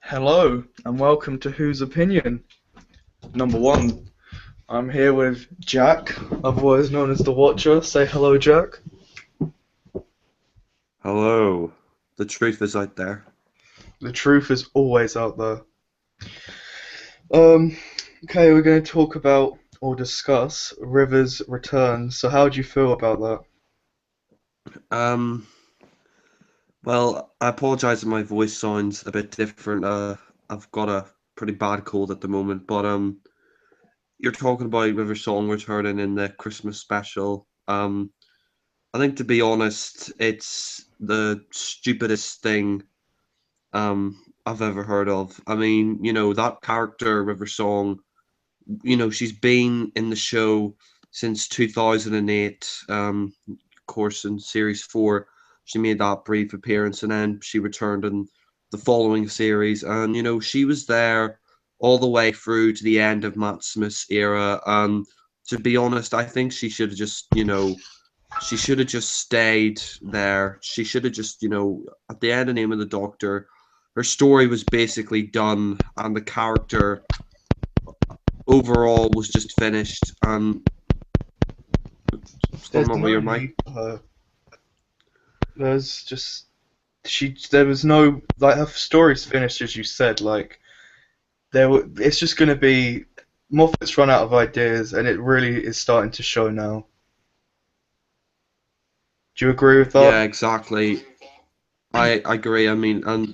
Hello and welcome to Whose Opinion? Number one, I'm here with Jack, otherwise known as the Watcher. Say hello, Jack. Hello. The truth is out there. The truth is always out there. Um, okay, we're going to talk about or discuss River's return. So, how do you feel about that? Um, well, I apologize if my voice sounds a bit different. I've got a pretty bad cold at the moment, but you're talking about River Song returning in the Christmas special. I think to be honest, it's the stupidest thing I've ever heard of. I mean, that character River Song, she's been in the show since 2008. Of course, in series four, she made that brief appearance, and then she returned in the following series. And she was there all the way through to the end of Matt Smith's era. And to be honest, I think she should have just, she should have just stayed there. She should have just, at the end of Name of the Doctor, her story was basically done, and the character overall was just finished. And what's going There's on with no your mic? need for her. There's just There was no like her story's finished, as you said. Like it's just going to be Moffat's run out of ideas, and it really is starting to show now. Do you agree with that? Yeah, exactly. I agree. I mean, and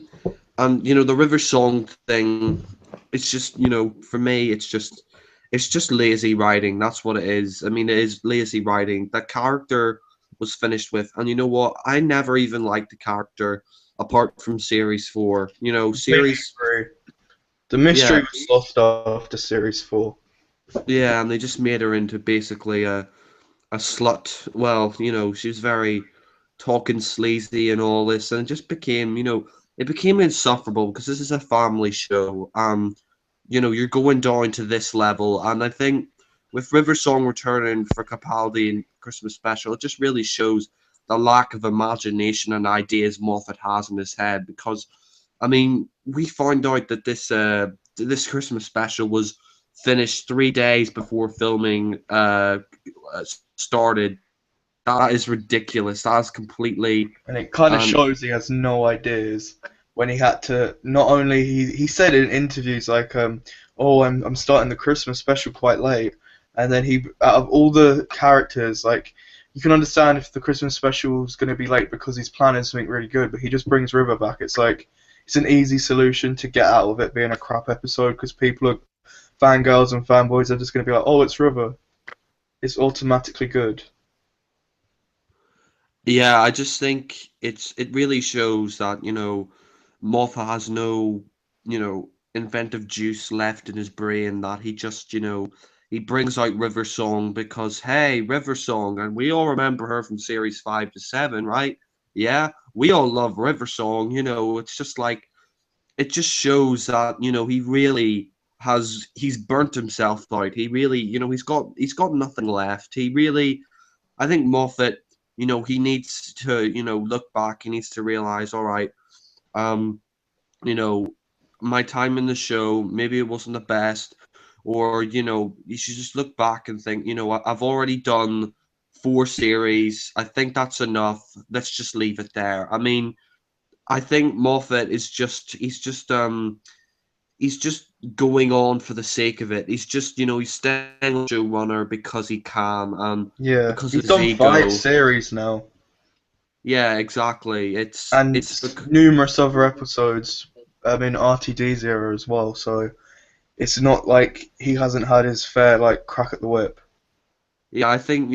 the River Song thing, it's just, for me, it's just lazy writing. That's what it is. I mean, it is lazy writing. That character was finished with, and you know what? I never even liked the character apart from series four. Completely Series, agree. The mystery yeah, was lost after series four. yeah, and they just made her into basically a slut. Well, she was very talking sleazy and all this, and it just became, it became insufferable because this is a family show. You're going down to this level, and I think with River Song returning for Capaldi and Christmas special, it just really shows the lack of imagination and ideas Moffat has in his head. Because, I mean, we found out that this Christmas special was finished 3 days before filming started. That is ridiculous. That is completely And it kind of um shows he has no ideas when he had to. Not only he said in interviews like oh I'm starting the Christmas special quite late, and then he out of all the characters like you can understand if the Christmas special is going to be late because he's planning something really good, but he just brings River back. It's like it's an easy solution to get out of it being a crap episode because people are fangirls and fanboys are just going to be like, oh, it's River. It's automatically good. yeah, I just think it really shows that, Moffat has no, inventive juice left in his brain, that he just, he brings out River Song because, hey, River Song, and we all remember her from series 5 to 7, right? Yeah, we all love River Song. It's just like, it just shows that, he really he's burnt himself out. He really, he's got nothing left. He really, I think Moffat, he needs to, look back. He needs to realize, all right, um, you know, my time in the show, maybe it wasn't the best, or, you should just look back and think, I've already done 4 series. I think that's enough. Let's just leave it there. I mean, I think Moffat is he's just going on for the sake of it. He's just, he's staying showrunner because he can, and Yeah, because of he's his done five ego. series now. Yeah, exactly. It's And it's bec- numerous other episodes in RTD's era as well. So it's not like he hasn't had his fair like crack at the whip. yeah, I think,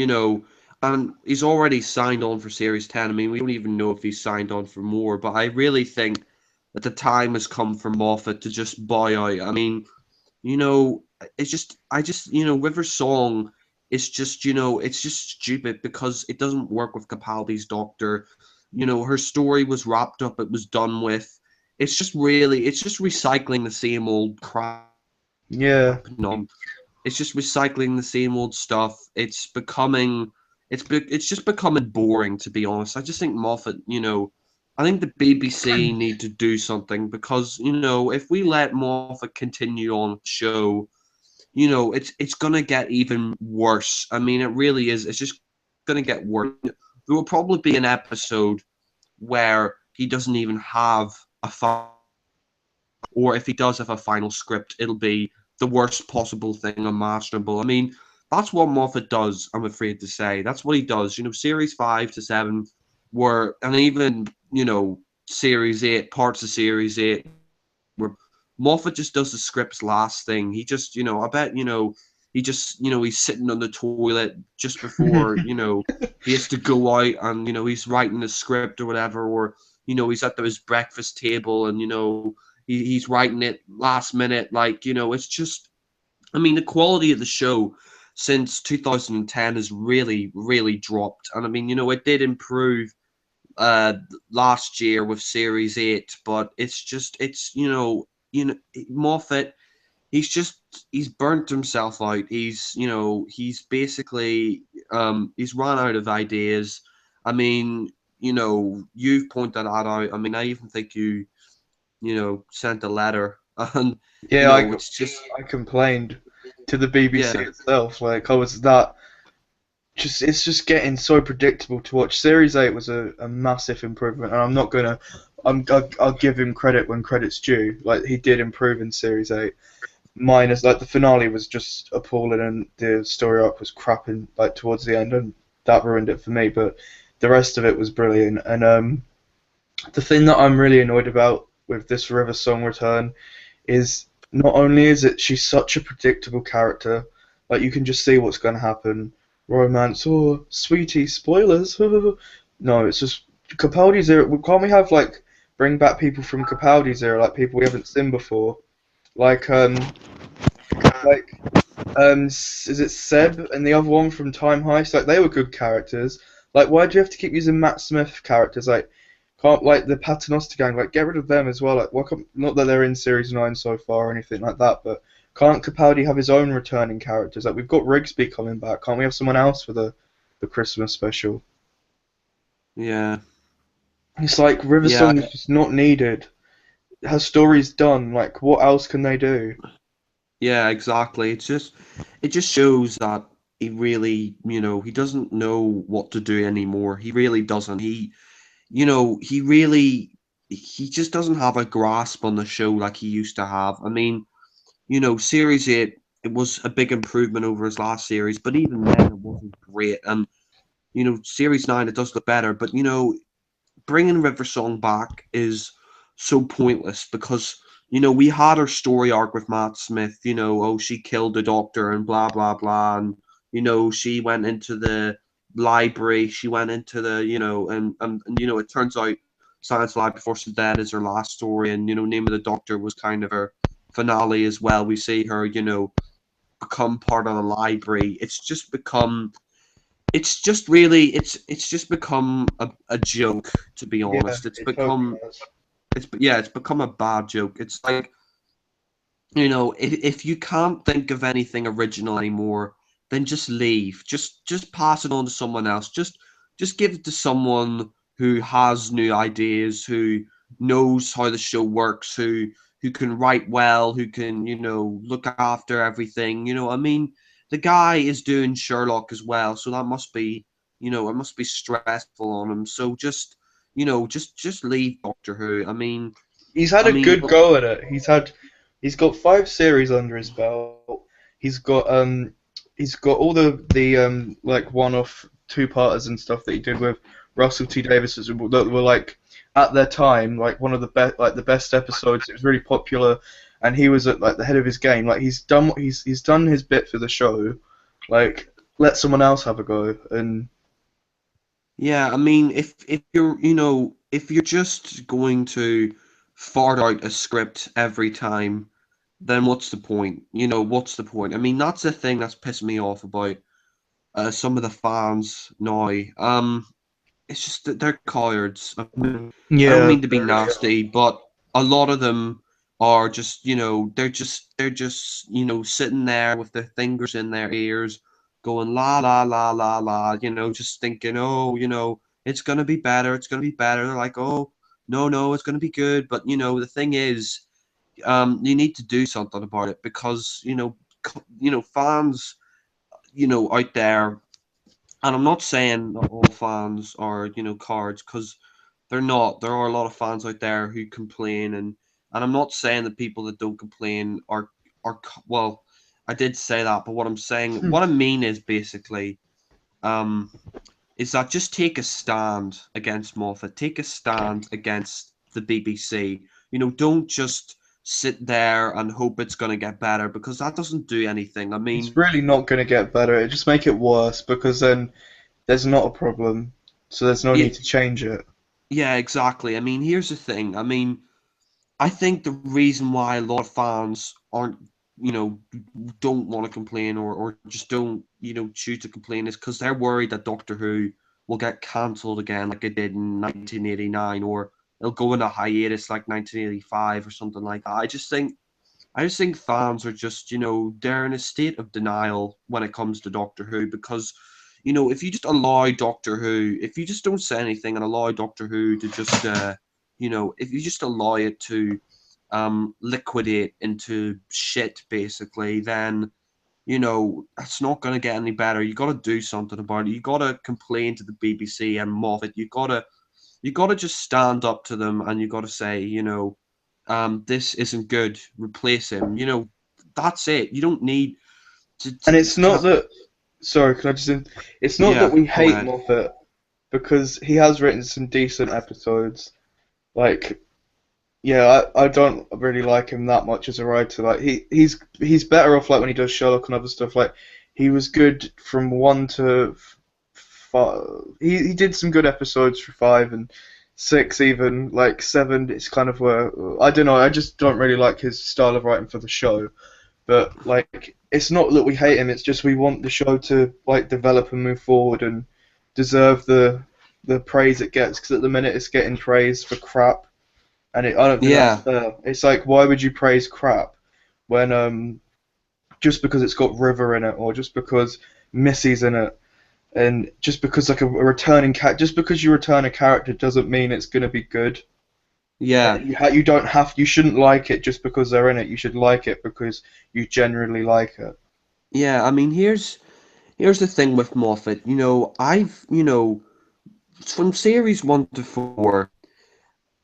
and he's already signed on for Series 10. I mean, we don't even know if he's signed on for more, but I really think that the time has come for Moffat to just buy out. I mean, you know, River Song is just, it's just stupid because it doesn't work with Capaldi's Doctor. Her story was wrapped up, it was done with. It's just recycling the same old crap. Yeah, No, it's just recycling the same old stuff. It's just becoming boring, to be honest. I just think Moffat, I think the BBC need to do something because, if we let Moffat continue on with the show, it's gonna get even worse. I mean, it really is. It's just gonna get worse. There will probably be an episode where he doesn't even have a or if he does have a final script, it'll be the worst possible thing imaginable. I mean, that's what Moffat does, I'm afraid to say. That's what he does. Series 5 to 7 were, and even, series 8, parts of series 8, where Moffat just does the script's last thing. He just, I bet, he just, he's sitting on the toilet just before, he has to go out and, he's writing the script or whatever, or, he's at his breakfast table and, he's writing it last minute. Like, it's just, I mean, the quality of the show since 2010 has really, really dropped. And I mean, it did improve uh last year with series 8, but it's Moffat, he's burnt himself out. He's basically he's run out of ideas. I mean, you've pointed that out. I mean, I even think you sent a letter and Yeah, it's just I complained to the BBC yeah. itself. Like I was that just it's just getting so predictable to watch. Series 8 was a massive improvement, and I'm not gonna. I'll give him credit when credit's due. Like he did improve in Series 8. Minus like the finale was just appalling, and the story arc was crapping like towards the end, and that ruined it for me. But the rest of it was brilliant, and the thing that I'm really annoyed about with this River Song return is not only is it she's such a predictable character, like you can just see what's going to happen. Romance, oh, sweetie, spoilers. No, it's just Capaldi's era. Can't we have like bring back people from Capaldi's era, like people we haven't seen before, like like is it Seb and the other one from Time Heist? Like they were good characters. Like why do you have to keep using Matt Smith characters? Like can't like the Paternoster gang, like get rid of them as well. Like why can't, not that they're in series 9 so far or anything like that, but can't Capaldi have his own returning characters? Like we've got Rigsby coming back. Can't we have someone else for the Christmas special? Yeah. It's like River Yeah. Song is just not needed. Her story's done. Like what else can they do? Yeah, exactly. It just shows that he really, he doesn't know what to do anymore. He really doesn't. He just doesn't have a grasp on the show like he used to have. I mean, Series 8, it was a big improvement over his last series, but even then it wasn't great. And, Series 9, it does look better, but, bringing River Song back is so pointless because we had our story arc with Matt Smith. Oh, she killed the doctor and blah blah blah, and she went into the library. She went into the and it turns out Science Lab Before She's Dead is her last story, and Name of the Doctor was kind of her finale as well. We see her become part of the library. It's just really it's just become a joke, to be Yeah, honest. It's it totally become has. it's become a bad joke. It's like, if you can't think of anything original anymore, then just leave. Just pass it on to someone else. Just give it to someone who has new ideas, who knows how the show works, who can write well, who can, look after everything. I mean, the guy is doing Sherlock as well, so that must be, it must be stressful on him. So just leave Doctor Who. I mean, He's had I a mean, good go at it. He's got 5 series under his belt. He's got he's got all the like one-off two-parters and stuff that he did with Russell T Davies that were like at their time like one of the best the best episodes. It was really popular, and he was at like the head of his game. Like he's done he's done his bit for the show. Like let someone else have a go. And yeah, I mean, if you're, if you're just going to fart out a script every time, then what's the point? What's the point? I mean, that's the thing that's pissed me off about some of the fans now. It's just that they're cowards. I mean, I don't yeah, mean to be nasty, but a lot of them are just, they're just sitting there with their fingers in their ears, going la la la la la, just thinking, oh, it's gonna be better, it's gonna be better. They're like, oh. no, it's going to be good. But the thing is, you need to do something about it because fans, out there, and I'm not saying that all fans are cards, because they're not. There are a lot of fans out there who complain, and I'm not saying that people that don't complain well. I did say that, but what I mean is basically, um, is that just take a stand against Moffat, take a stand against the BBC. Don't just sit there and hope it's going to get better, because that doesn't do anything. I It's mean, really not going to get better. It just make it worse because then there's not a problem, so there's no yeah, need to change it. yeah, exactly. I mean, here's the thing. I mean, I think the reason why a lot of fans aren't, you know, don't want to complain, or just don't, choose to complain, is because they're worried that Doctor Who will get cancelled again like it did in 1989, or it'll go into hiatus like 1985 or something like that. I just think fans are just, they're in a state of denial when it comes to Doctor Who, because, if you just allow Doctor Who, if you just don't say anything and allow Doctor Who to just, if you just allow it to liquidate into shit, basically, then, it's not going to get any better. You got to do something about it. You got to complain to the BBC and Moffat. You got to just stand up to them, and you got to say, this isn't good. Replace him. That's it. You don't need to. And it's To not that. Sorry, can I just? It's not that yeah, we go hate ahead. Moffat because he has written some decent episodes. Like, yeah, I don't really like him that much as a writer. Like, he's better off like when he does Sherlock and other stuff. Like, he was good from 1 to 5. He did some good episodes for 5 and 6, even like 7. It's kind of where I don't know. I just don't really like his style of writing for the show. But like, it's not that we hate him. It's just we want the show to like develop and move forward and deserve the praise it gets. Because at the minute, it's getting praised for crap, and I don't think that's Yeah, fair. It's like, why would you praise crap when just because it's got River in it, or just because Missy's in it, and just because like a returning cat, just because you return a character doesn't mean it's gonna be good. yeah, You don't have, you shouldn't like it just because they're in it. You should like it because you generally like it. yeah. I mean, here's the thing with Moffat. From series 1 to 4,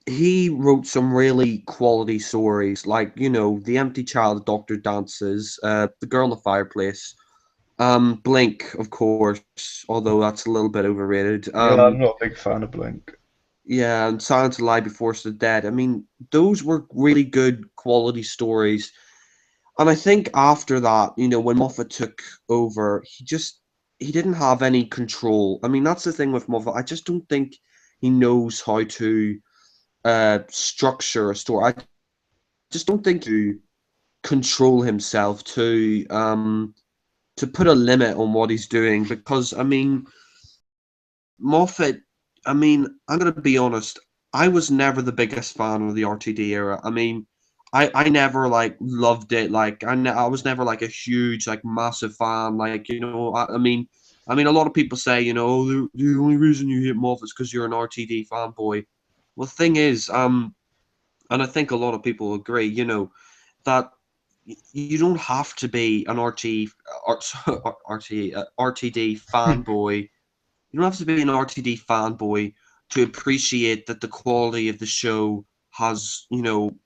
he wrote some really quality stories, like The Empty Child, Doctor Dances, The Girl in the Fireplace, Blink, of course, although that's a little bit overrated. Yeah, I'm not a big fan of Blink. Yeah, and Silence of the Lie Before the Dead. I mean, those were really good quality stories. And I think after that, when Moffat took over, he didn't have any control. I mean, that's the thing with Moffat. I just don't think he knows how to structure a story. I just don't think to control himself to put a limit on what he's doing, because I mean, Moffat, I mean, I'm gonna be honest. I was never the biggest fan of the RTD era. I mean, I never like loved it. Like I was never like a huge like massive fan. Like I mean, a lot of people say "Oh, the only reason you hate Moffat is because you're an RTD fanboy." Well, the thing is, and I think a lot of people agree, that you don't have to be an RTD fanboy. You don't have to be an RTD fanboy to appreciate that the quality of the show has,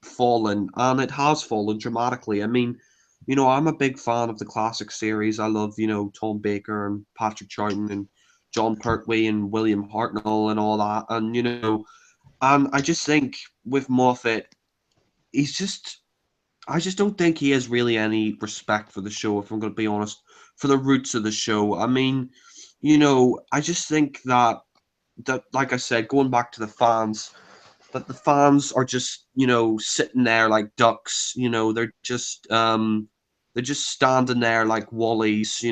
fallen, and it has fallen dramatically. I mean, I'm a big fan of the classic series. I love, Tom Baker and Patrick Troughton and John Pertwee and William Hartnell and all that. And, and I just think with Moffat, he's just I just don't think he has really any respect for the show, if I'm going to be honest, for the roots of the show. I mean, I just think that like I said, going back to the fans, that the fans are just sitting there like ducks. They're just standing there like wallies,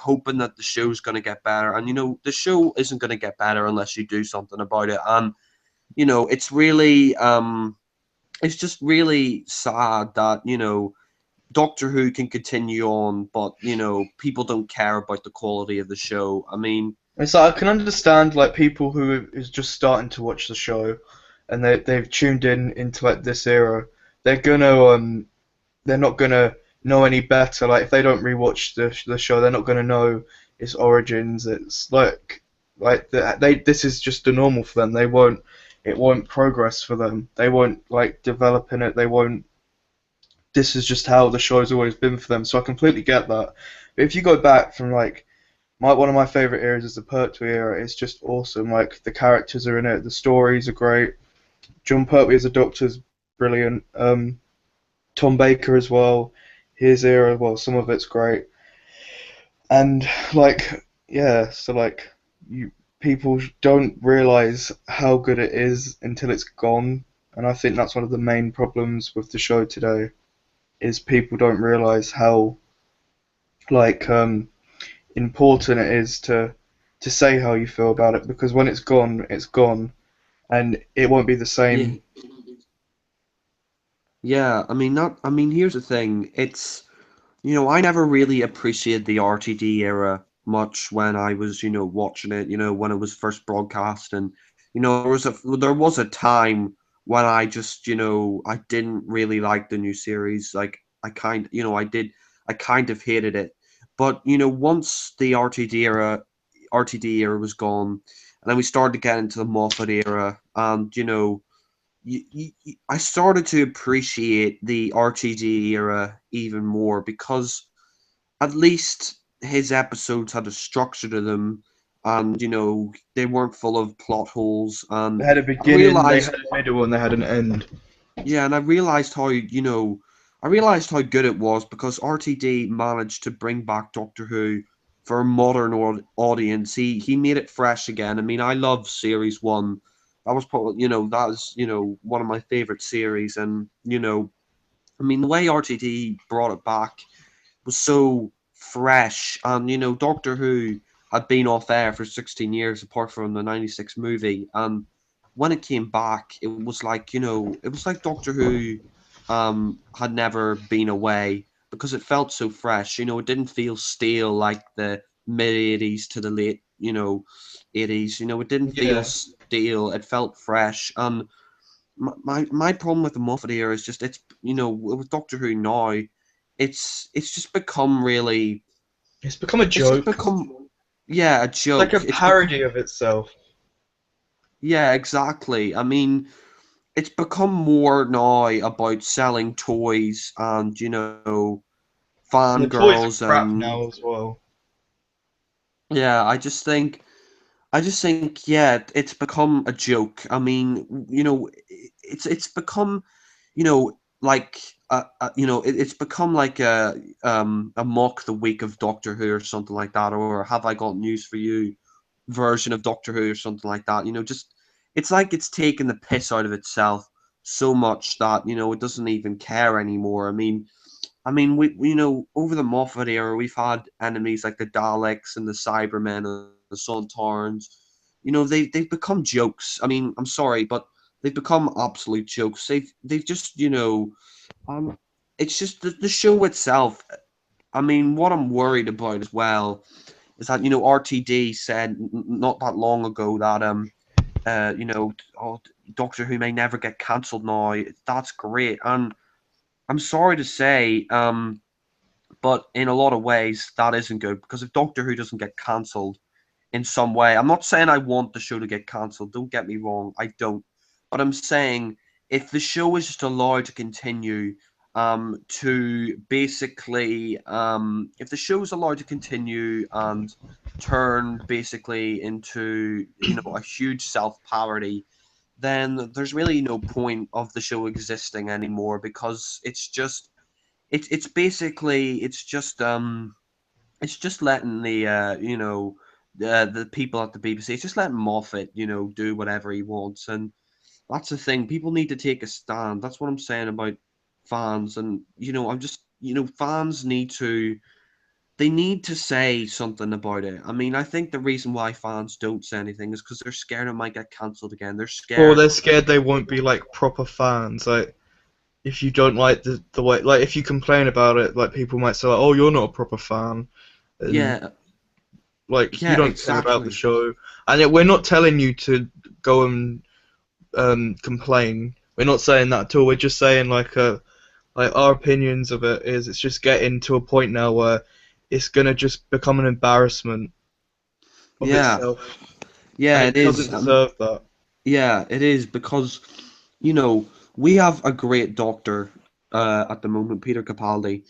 hoping that the show's going to get better. And the show isn't going to get better unless you do something about it. And it's really it's just really sad that Doctor Who can continue on, but people don't care about the quality of the show. I mean, It's like I can understand like people who is just starting to watch the show, and they've tuned in into like this era, they're gonna they're not gonna know any better. Like if they don't rewatch the show, they're not gonna know its origins. It's they this is just the normal for them. They won't it won't progress for them. They won't like develop in it. They won't. This is just how the show's always been for them. So I completely get that. But if you go back from like one of my favorite eras is the Pertwee era. It's just awesome. Like the characters are in it, the stories are great. John Pertwee as a Doctor's brilliant. Tom Baker as well. His era, well, some of it's great. And like, yeah, so like you people don't realize how good it is until it's gone. And I think that's one of the main problems with the show today is people don't realize how like important it is to say how you feel about it because when it's gone, and it won't be the Yeah, same. yeah. I mean, not. I mean, here's the thing. It's I never really appreciated the RTD era much when I was watching it. When it was first broadcast, and there was a time when I just I didn't really like the new series. Like I kind of hated it. But once the RTD era was gone, and then we started to get into the Moffat era, and I started to appreciate the RTD era even more because at least his episodes had a structure to them, and they weren't full of plot holes. They And had a I beginning, they realized, had a middle, and they had an end. yeah, and I realized how good it was because RTD managed to bring back Doctor Who for a modern audience. He made it fresh again. I mean, I love Series One. That was probably that was one of my favorite series, and I mean the way RTD brought it back was so fresh, and Doctor Who had been off air for 16 years apart from the 96 movie, and when it came back it was like Doctor Who had never been away because it felt so fresh. It didn't feel stale like the mid 80s to the late 80s. It didn't feel Yeah, stale, it felt fresh. And my problem with the Moffat era is just it's with Doctor Who now, it's just become really it's become a it's just joke. become yeah, a It's like a joke. It's become parody of itself. yeah, exactly. I mean, it's become more now about selling toys and And the toys are fangirls crap and now as well. yeah, I just think yeah, it's become a joke. I mean, it's become like it's become like a mock the week of Doctor Who or something like that, or have I got news for you version of Doctor Who or something like that. Just it's like it's taken the piss out of itself so much that it doesn't even care anymore. I mean, we over the Moffat era, we've had enemies like the Daleks and the Cybermen and the Sontarans. They've become jokes. I mean, I'm sorry, but they've become absolute jokes. They've just um, it's just the show itself. I mean, what I'm worried about as well is that RTD said not that long ago that oh, Doctor Who may never get cancelled now. That's great, and I'm sorry to say, but in a lot of ways, that isn't good because if Doctor Who doesn't get cancelled in some way, I'm not saying I want the show to get cancelled. Don't get me wrong, I don't. But I'm saying if the show is just allowed to continue, to basically, if the show is allowed to continue and turn basically into a huge self parody, then there's really no point of the show existing anymore because it's basically it's just letting the people at the BBC, it's just letting Moffat do whatever he wants. And that's the thing, people need to take a stand. That's what I'm saying about fans. And I'm just fans need to say something about it. I mean, I think the reason why fans don't say anything is because they're scared it might get cancelled again. They're Or scared. they're scared they won't be like proper fans. Like if you don't like the way, like if you complain about it, like people might say, like, "Oh, you're not a proper fan," and Yeah, like you yeah, don't care about the exactly. show. And we're not telling you to go and complain. We're not saying that at all. We're just saying like our opinions of it is it's just getting to a point now where it's gonna just become an embarrassment of Yeah, itself, and yeah, it it doesn't is. deserve that. Yeah, it is because, you know, we have a great doctor at the moment, Peter Capaldi,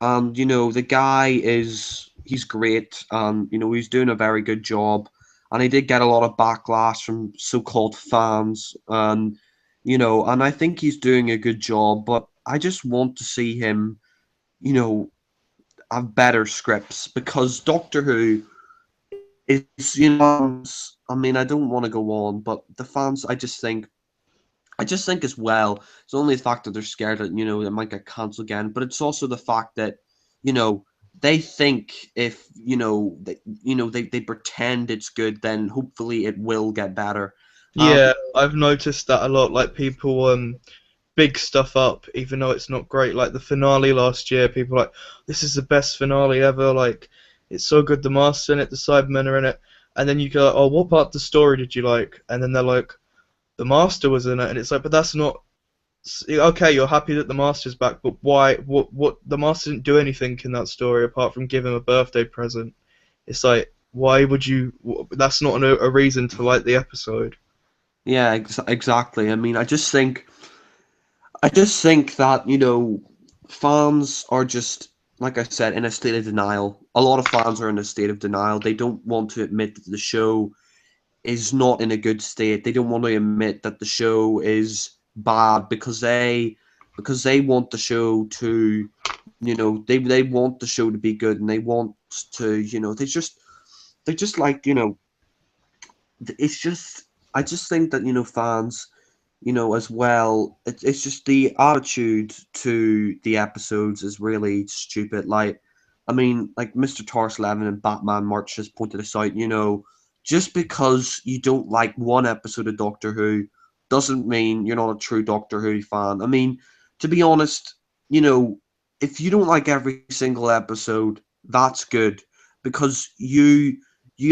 and the guy he's great, and he's doing a very good job, and he did get a lot of backlash from so-called fans, and and I think he's doing a good job, but I just want to see him, you know, have better scripts because Doctor Who is, I mean, I don't want to go on, but the fans, I just think as well, it's only the fact that they're scared that, it might get cancelled again, but it's also the fact that, you know, they think if, they pretend it's good, then hopefully it will get better. Um, Yeah, I've noticed that a lot. Like people big stuff up, even though it's not great. Like the finale last year, people were like, this is the best finale ever. Like, it's so good. The Master in it, the Cybermen are in it, and then you go, oh, what part of the story did you like? And then they're like, the Master was in it, and it's like, but that's not. Okay, you're happy that the Master's back, but why? What? The Master didn't do anything in that story apart from give him a birthday present. It's like, why would you? That's not a reason to like the episode. yeah, exactly. I mean, I just think that, fans are just, like I said, in a state of denial. A lot of fans are in a state of denial. They don't want to admit that the show is not in a good state. They don't want to admit that the show is bad because they want the show to, they want the show to be good, and they want to, they just like, it's just I just think that, fans, as well, it's just the attitude to the episodes is really stupid. Like, I mean, like Mr. Levin and Batman March has pointed this out, just because you don't like one episode of Doctor Who doesn't mean you're not a true Doctor Who fan. I mean, to be honest, you know, if you don't like every single episode, that's good because you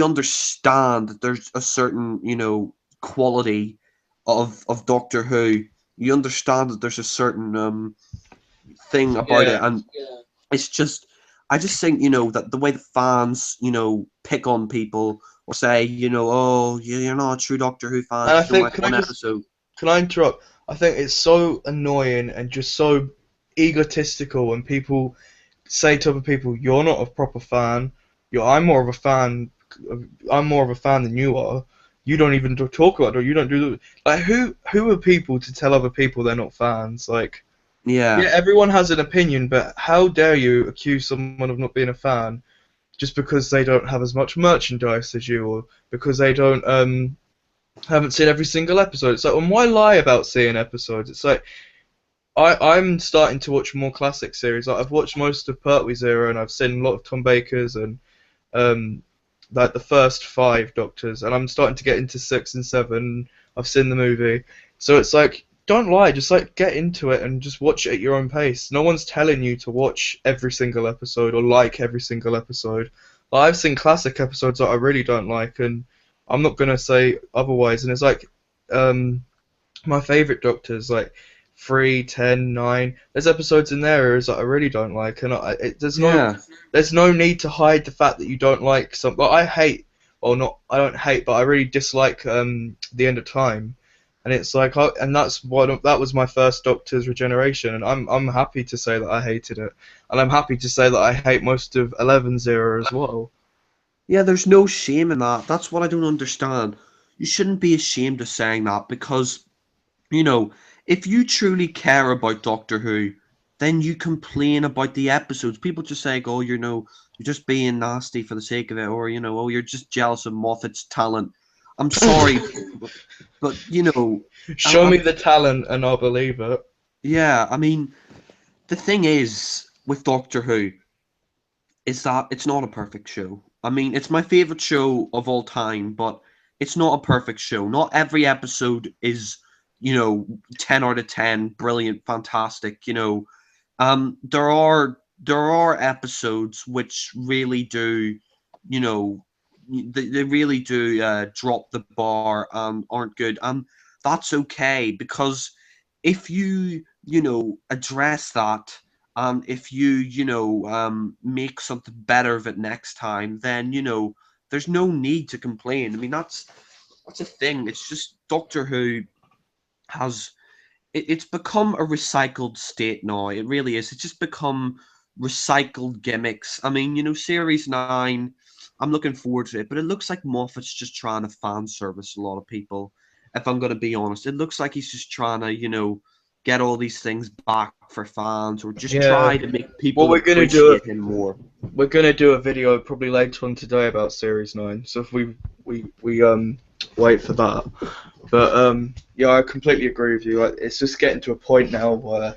understand that there's a certain, quality of Doctor Who. You understand that there's a certain thing about Yeah. it, and it's just I just think that the way the fans pick on people or say oh you're not a true Doctor Who fan And if I you don't think, like one episode. can I interrupt? I think it's so annoying and just so egotistical when people say to other people, "You're not a proper fan. I'm more of a fan. I'm more of a fan than you are. You don't even talk about it. Or you don't do the like. Who are people to tell other people they're not fans? Like, Yeah, yeah, everyone has an opinion, but how dare you accuse someone of not being a fan just because they don't have as much merchandise as you, or because they don't haven't seen every single episode. It's like, well, why lie about seeing episodes? It's like I'm starting to watch more classic series. Like I've watched most of Pertwee's era, and I've seen a lot of Tom Baker's and um, like the first five Doctors, and I'm starting to get into six and seven. I've seen the movie, so it's like don't lie, just like get into it and just watch it at your own pace. No one's telling you to watch every single episode or like every single episode. Like, I've seen classic episodes that I really don't like, and I'm not gonna say otherwise. And it's like um, my favorite Doctors, like 3, 10, 9. There's episodes in there that I really don't like, and yeah, there's no need to hide the fact that you don't like some. But I hate, well, not I don't hate, but I really dislike the End of Time, and it's like, and that was my first Doctor's Regeneration, and I'm happy to say that I hated it, and I'm happy to say that I hate most of Eleven's era as well. yeah. There's no shame in that. That's what I don't understand. You shouldn't be ashamed of saying that because you know, if you truly care about Doctor Who, then you complain about the episodes. People just say, "Oh, you're just being nasty for the sake of it," or "Oh, you're just jealous of Moffat's talent." I'm sorry, but Show I'm me the talent, and I'll believe it. yeah. I mean, the thing is with Doctor Who is that it's not a perfect show. I mean, it's my favorite show of all time, but it's not a perfect show. Not every episode is, 10 out of 10, brilliant, fantastic, there are episodes which really do, you know, they really do drop the bar and aren't good. And that's okay, because if you, address that, and if you, make something better of it next time, then, there's no need to complain. I mean, that's a thing. It's just Doctor Who has it's become a recycled state now. It really is. It's just become recycled gimmicks. I mean, Series 9, I'm looking forward to it, but it looks like Moffat's just trying to fan service a lot of people, if I'm going to be honest. It looks like he's just trying to, get all these things back for fans, or just Yeah. try to make Well, people we're gonna do it. appreciate him more. We're gonna do a video probably later on today about Series 9. So if we wait for that. But yeah, I completely agree with you. Like, it's just getting to a point now where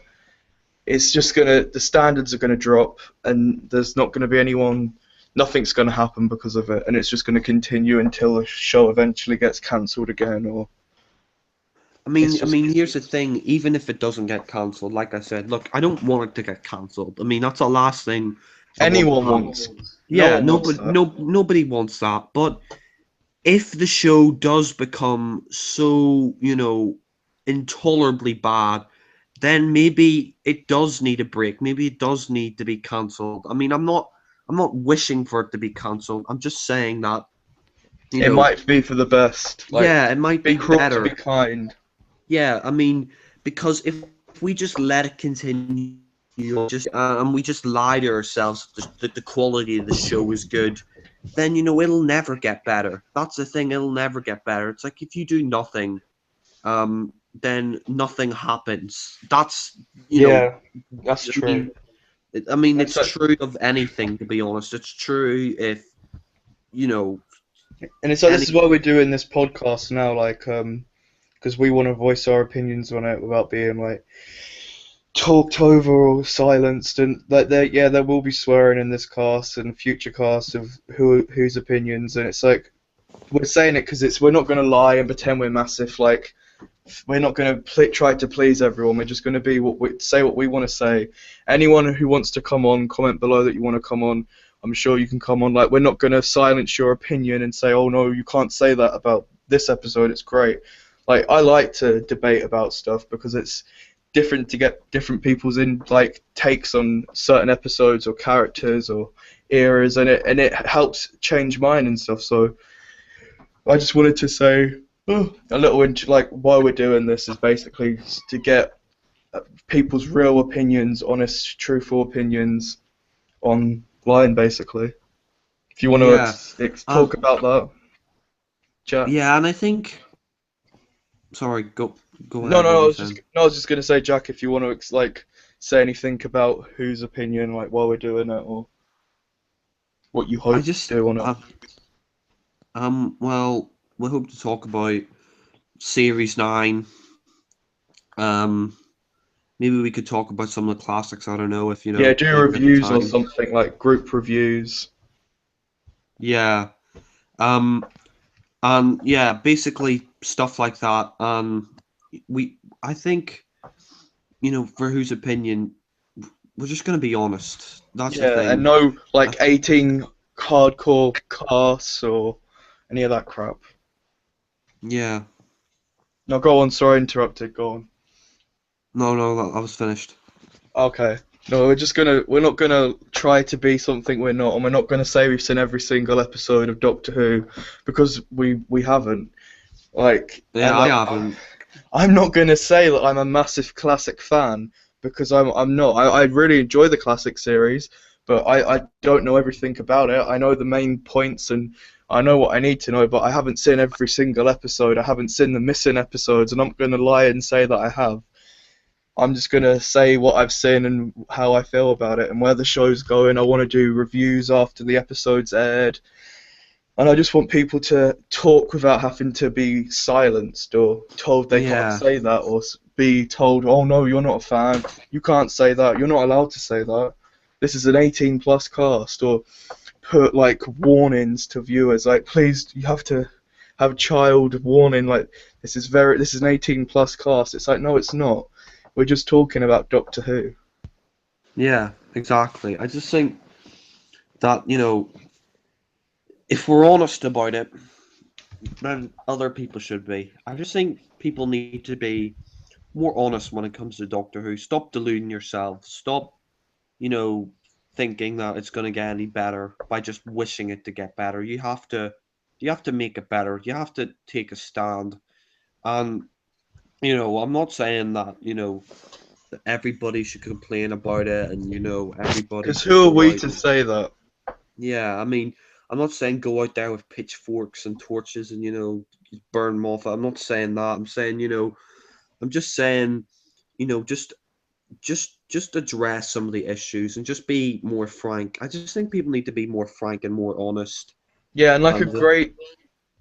it's just the standards are gonna drop, and there's not gonna be nothing's gonna happen because of it, and it's just gonna continue until the show eventually gets cancelled again, or Here's the thing. Even if it doesn't get cancelled, like I said, look, I don't want it to get cancelled. I mean, that's the last thing I want to anyone happen. wants. No Yeah, one wants that. nobody wants that. But if the show does become so, intolerably bad, then maybe it does need a break. Maybe it does need to be cancelled. I mean, I'm not wishing for it to be cancelled. I'm just saying that, It might be for the best. Like, yeah, it might be be cruel to be better. kind. Yeah, I mean, because if we just let it continue, and we just lie to ourselves that the quality of the show is good, then it'll never get better. That's the thing; it'll never get better. It's like if you do nothing, then nothing happens. That's Yeah, that's I true. mean, I mean, And it's so, true of anything. To be honest, it's true if you know and it's like this any. is why we're doing this podcast now, like, because we want to voice our opinions on it without being like talked over or silenced, and like there will be swearing in this cast and future casts of whose opinions, and it's like we're saying it because we're not going to lie and pretend we're massive, like we're not going to try to please everyone. We're just going to be say what we want to say. Anyone who wants to come on, comment below that you want to come on. I'm sure you can come on. Like, we're not going to silence your opinion and say, oh no, you can't say that about this episode. It's great. Like, I like to debate about stuff because it's different to get different people's takes on certain episodes or characters or eras, and it helps change mine and stuff. So I just wanted to say a little like why we're doing this is basically to get people's real opinions, honest, truthful opinions online, basically. If you want Yeah, to talk about that, Jack. yeah, and I think. Sorry, go No, ahead. no, What I were you was just saying? no, I was just gonna say, Jack, if you want to say anything about whose opinion, like while we're doing it, or what you I hope to just, do on it. well, we hope to talk about Series 9. Um, Maybe we could talk about some of the classics. I don't know if Yeah, do we get the reviews or time. something like group reviews. Yeah. Um, and yeah, basically stuff like that. I think, for whose opinion, we're just gonna be honest. That's the Yeah, and thing. no I like th- 18 hardcore casts or any of that crap. yeah. No, go on. Sorry, I interrupted. Go on. No, no, I was finished. Okay. No, we're not gonna try to be something we're not, and we're not gonna say we've seen every single episode of Doctor Who because we haven't. Like, Yeah, and I like, haven't. I'm not gonna say that I'm a massive classic fan because I'm not. I really enjoy the classic series, but I don't know everything about it. I know the main points and I know what I need to know, but I haven't seen every single episode. I haven't seen the missing episodes, and I'm not gonna lie and say that I have. I'm just gonna say what I've seen and how I feel about it and where the show's going. I want to do reviews after the episode's aired, and I just want people to talk without having to be silenced or told they can't Yeah, say that, or be told, "Oh no, you're not a fan. You can't say that. You're not allowed to say that. This is an 18 plus cast," or put like warnings to viewers, like, please, you have to have child warning, like this is an 18 plus cast. It's like, no, it's not. We're just talking about Doctor Who. yeah, exactly. I just think that if we're honest about it, than other people should be. I just think people need to be more honest when it comes to Doctor Who. Stop deluding yourself. Stop, you know, thinking that it's going to get any better by just wishing it to get better. You have to make it better. You have to take a stand. And I'm not saying that that everybody should complain about it, and everybody Because should who are go we out to and say that? yeah. I mean, I'm not saying go out there with pitchforks and torches and burn Moffat. I'm not saying that. I'm saying I'm just saying just address some of the issues and just be more frank. I just think people need to be more frank and more honest. Yeah, and And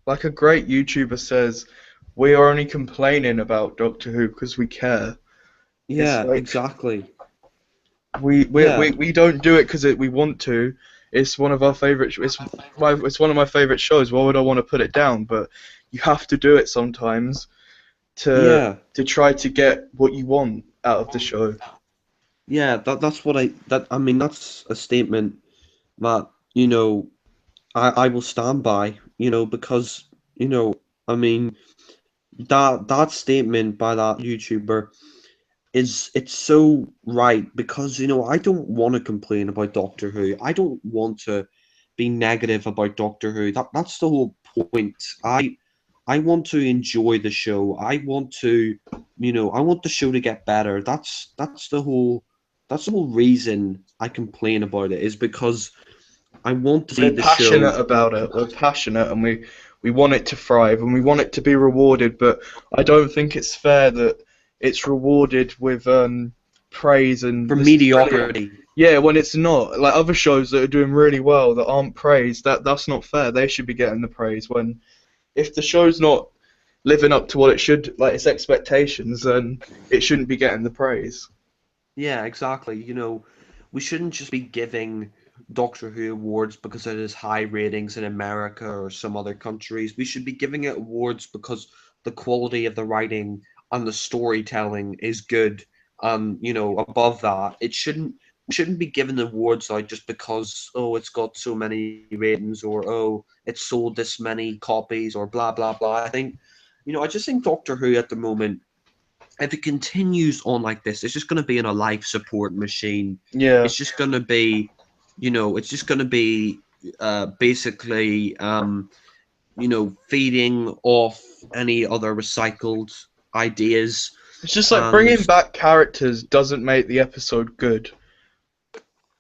like a great YouTuber says, we are only complaining about Doctor Who because we care. It's yeah, like exactly. we Yeah, we don't do it because we want to. It's one of our favorite. It's one of my favorite shows. Why would I want to put it down? But you have to do it sometimes yeah, to try to get what you want out of the show. yeah. I mean that's a statement that I will stand by. Because you know I mean that statement by that YouTuber it's so right because I don't want to complain about Doctor Who. I don't want to be negative about Doctor Who. That's the whole point. I want to enjoy the show. I want the show to get better. That's the whole reason I complain about it is because I want to see We're the show. passionate about it. We're passionate, and we want it to thrive, and we want it to be rewarded. But I don't think it's fair that it's rewarded with praise and For this is brilliant. mediocrity. Yeah, when it's not. Like other shows that are doing really well that aren't praised, that's not fair. They should be getting the praise. When if the show's not living up to what it should, like its expectations, then it shouldn't be getting the praise. Yeah, exactly. We shouldn't just be giving Doctor Who awards because it has high ratings in America or some other countries. We should be giving it awards because the quality of the writing and the storytelling is good. Above that, it shouldn't we shouldn't be giving awards out just because it's got so many ratings or it sold this many copies or blah blah blah. I just think Doctor Who at the moment if it continues on like this, it's just going to be in a life support machine. Yeah. It's just going to be, it's just going to be basically, feeding off any other recycled ideas. It's just like And bringing back characters doesn't make the episode good.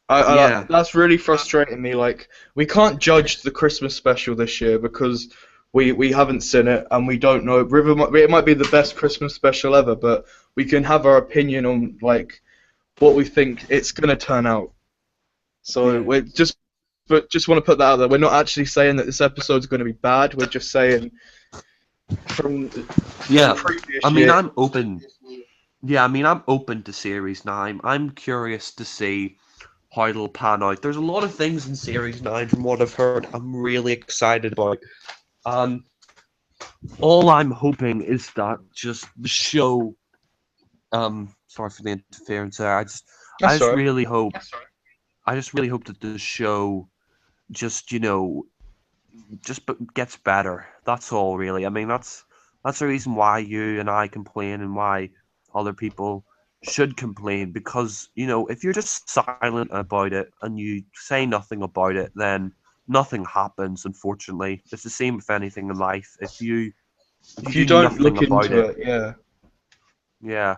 yeah, That's really frustrating me. Like, we can't judge the Christmas special this year because we haven't seen it and we don't know. It might be the best Christmas special ever, but we can have our opinion on like what we think it's gonna turn out. So yeah, we're just want to put that out there. We're not actually saying that this episode's going to be bad. We're just saying from the yeah. I previous mean, year. I'm open. Yeah, I mean, I'm open to series 9. I'm curious to see how it'll pan out. There's a lot of things in series 9 from what I've heard. I'm really excited about. And all I'm hoping is that just the show. Sorry for the interference there. I That's just all right. really hope. I just really hope that the show just gets better. That's all really. I mean, that's the reason why you and I complain and why other people should complain because if you're just silent about it and you say nothing about it, then nothing happens. Unfortunately, it's the same with anything in life. If you If you do don't nothing look about into it, it, yeah. yeah,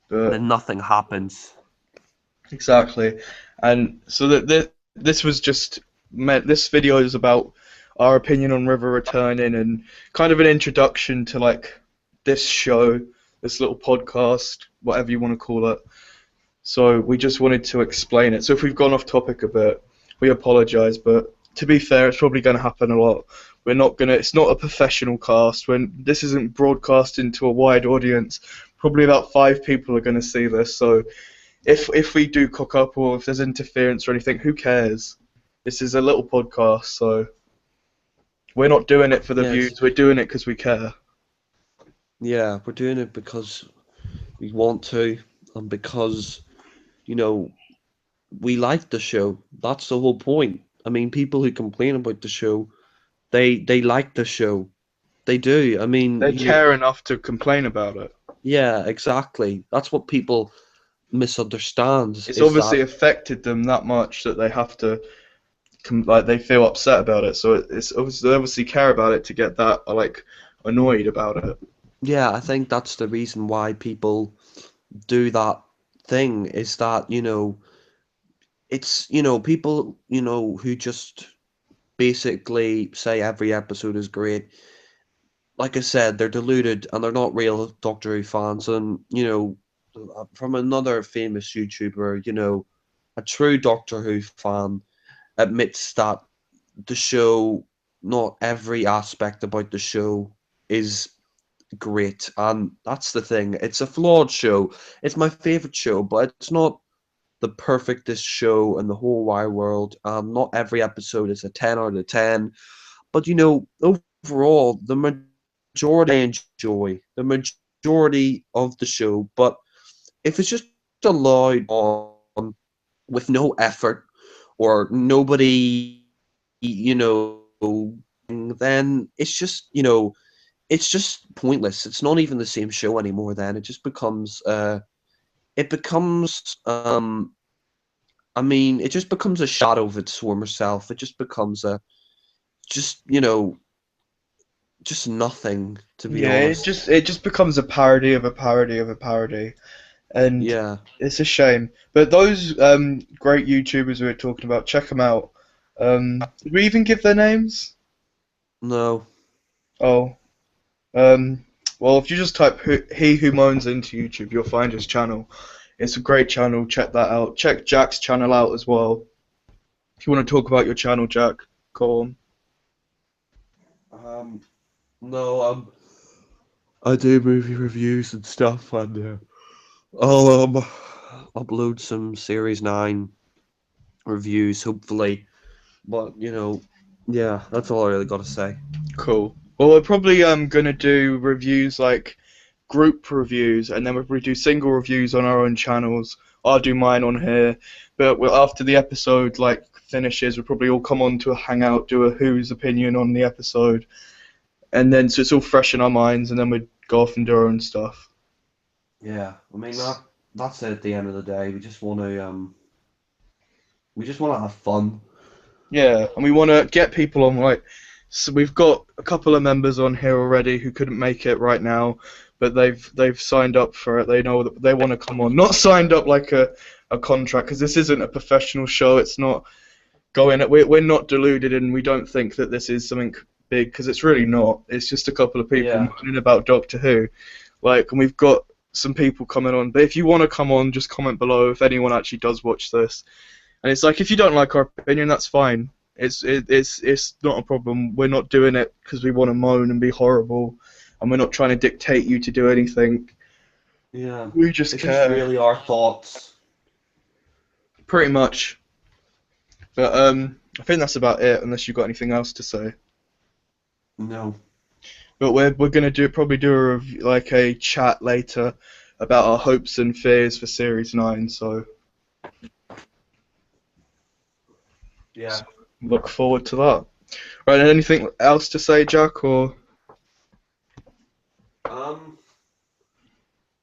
But then nothing happens. exactly. And so this was just this video is about our opinion on River returning and kind of an introduction to like this show, this little podcast, whatever you want to call it. So we just wanted to explain it. So if we've gone off topic a bit, we apologise. But to be fair, it's probably going to happen a lot. We're not gonna. It's not a professional cast. When this isn't broadcasting to a wide audience, probably about 5 people are going to see this. So if we do cock up or if there's interference or anything, who cares? This is a little podcast, so we're not doing it for the Yes, views. We're doing it because we care. yeah, we're doing it because we want to, and because you know we like the show. That's the whole point. I mean, people who complain about the show they like the show. They do. I mean, They care enough to complain about it. yeah, exactly. That's what people misunderstand It's is that obviously affected them that much that they have to like they feel upset about it. So it's obviously they obviously care about it to get that like annoyed about it. yeah, I think that's the reason why people do that thing is that, it's, people, who just basically say every episode is great. Like I said, they're deluded and they're not real Doctor Who fans. And, from another famous YouTuber, a true Doctor Who fan admits that the show, not every aspect about the show is great. And that's the thing. It's a flawed show. It's my favorite show, but it's not the perfectest show in the whole wide world. Not every episode is a 10 out of 10. But, overall, the majority I enjoy, the majority of the show. But if it's just allowed on with no effort or nobody, then it's just pointless. It's not even the same show anymore. Then it just becomes, it becomes, it just becomes a shadow of its former self. It just becomes just, just nothing, to be Yeah, honest. it just becomes a parody of a parody of a parody, and Yeah, it's a shame. But those great YouTubers we were talking about, check them out. Did we even give their names? no, Oh, um, well, if you just type He Who Moans into YouTube, you'll find his channel. It's a great channel. Check that out. Check Jack's channel out as well. If you want to talk about your channel, Jack, go on. um, no, I do movie reviews and stuff, and I'll upload some Series 9 reviews, hopefully. But yeah, that's all I really got to say. Cool. Well, we're probably gonna do reviews like group reviews, and then we'll probably do single reviews on our own channels. I'll do mine on here, but after the episode like finishes, we'll probably all come on to a hangout, do a Who's opinion on the episode, and then so it's all fresh in our minds, and then we'd go off and do our own stuff. Yeah, I mean that's it. At the end of the day, we just want to have fun. Yeah, and we want to get people on like. So we've got a couple of members on here already who couldn't make it right now, but they've signed up for it. They know that they want to come on. Not signed up like a contract, because this isn't a professional show. It's not going. We're not deluded, and we don't think that this is something big, because it's really not. It's just a couple of people Yeah. moaning about Doctor Who, like, and we've got some people coming on. But if you want to come on, just comment below if anyone actually does watch this. And it's like, if you don't like our opinion, that's fine. It's not a problem. We're not doing it because we want to moan and be horrible, and we're not trying to dictate you to do anything. Yeah. We just It's care. just really our thoughts. Pretty much. But I think that's about it, unless you've got anything else to say. No. But we're gonna probably do a review, like a chat later about our hopes and fears for Series 9. So Yeah. look forward to that. Right, anything else to say, Jack? Or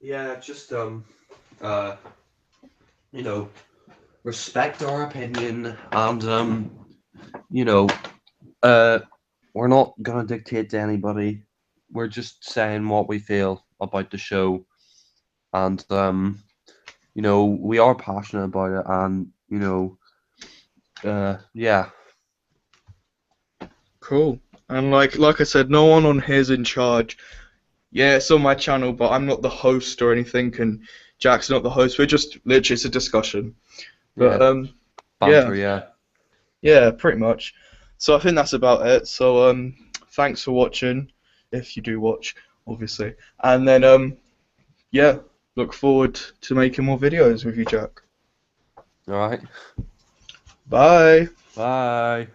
Yeah, just uh, respect our opinion, and you know, uh, we're not gonna dictate to anybody. We're just saying what we feel about the show, and we are passionate about it, and yeah, cool. And like I said, no one on here's in charge. Yeah, it's on my channel, but I'm not the host or anything, and Jack's not the host. We're just literally, it's a discussion. But yeah, yeah, banter, yeah. yeah, pretty much. So I think that's about it. So thanks for watching, if you do watch, obviously. And then yeah, look forward to making more videos with you, Jack. All right, Bye. bye.